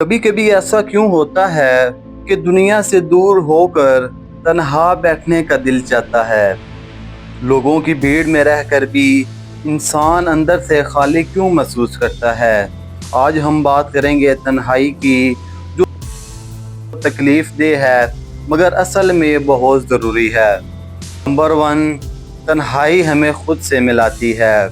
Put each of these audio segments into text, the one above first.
कभी कभी ऐसा क्यों होता है कि दुनिया से दूर होकर तन्हा बैठने का दिल चाहता है। लोगों की भीड़ में रहकर भी इंसान अंदर से खाली क्यों महसूस करता है। आज हम बात करेंगे तन्हाई की, जो तकलीफ दे है मगर असल में बहुत ज़रूरी है। नंबर वन, तन्हाई हमें खुद से मिलाती है।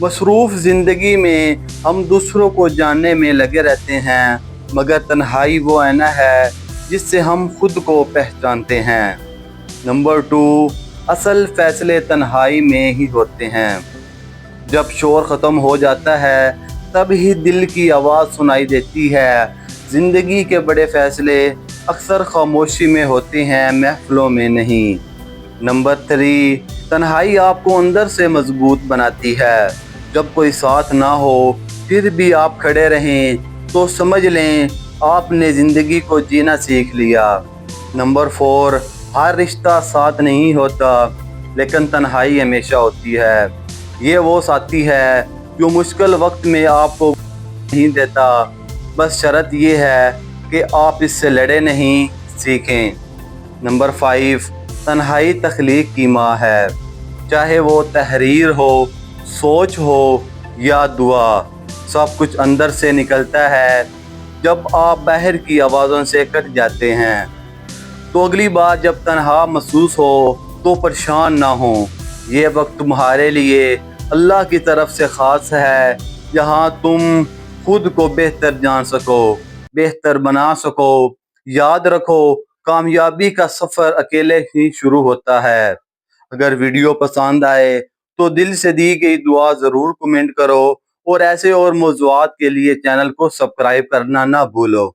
मसरूफ़ ज़िंदगी में हम दूसरों को जानने में लगे रहते हैं, मगर तन्हाई वो आईना है जिससे हम खुद को पहचानते हैं। नंबर टू, असल फ़ैसले तन्हाई में ही होते हैं। जब शोर ख़त्म हो जाता है तब ही दिल की आवाज़ सुनाई देती है। ज़िंदगी के बड़े फ़ैसले अक्सर खामोशी में होते हैं, महफ़िलों में नहीं। नंबर थ्री, तन्हाई आपको अंदर से मजबूत बनाती है। जब कोई साथ ना हो फिर भी आप खड़े रहें तो समझ लें आपने ज़िंदगी को जीना सीख लिया। नंबर फोर, हर रिश्ता साथ नहीं होता, लेकिन तन्हाई हमेशा होती है। ये वो साथी है जो मुश्किल वक्त में आपको नहीं देता, बस शर्त ये है कि आप इससे लड़े नहीं, सीखें। नंबर फाइव, तन्हाई तख्लीक की माँ है। चाहे वो तहरीर हो, सोच हो या दुआ, सब कुछ अंदर से निकलता है जब आप बाहर की आवाज़ों से कट जाते हैं। तो अगली बार जब तन्हा महसूस हो तो परेशान ना हो। ये वक्त तुम्हारे लिए अल्लाह की तरफ से ख़ास है, जहाँ तुम खुद को बेहतर जान सको, बेहतर बना सको। याद रखो, कामयाबी का सफ़र अकेले ही शुरू होता है। अगर वीडियो पसंद आए तो दिल से दी गई दुआ ज़रूर कमेंट करो, और ऐसे और मौज़ूआत के लिए चैनल को सब्सक्राइब करना ना भूलो।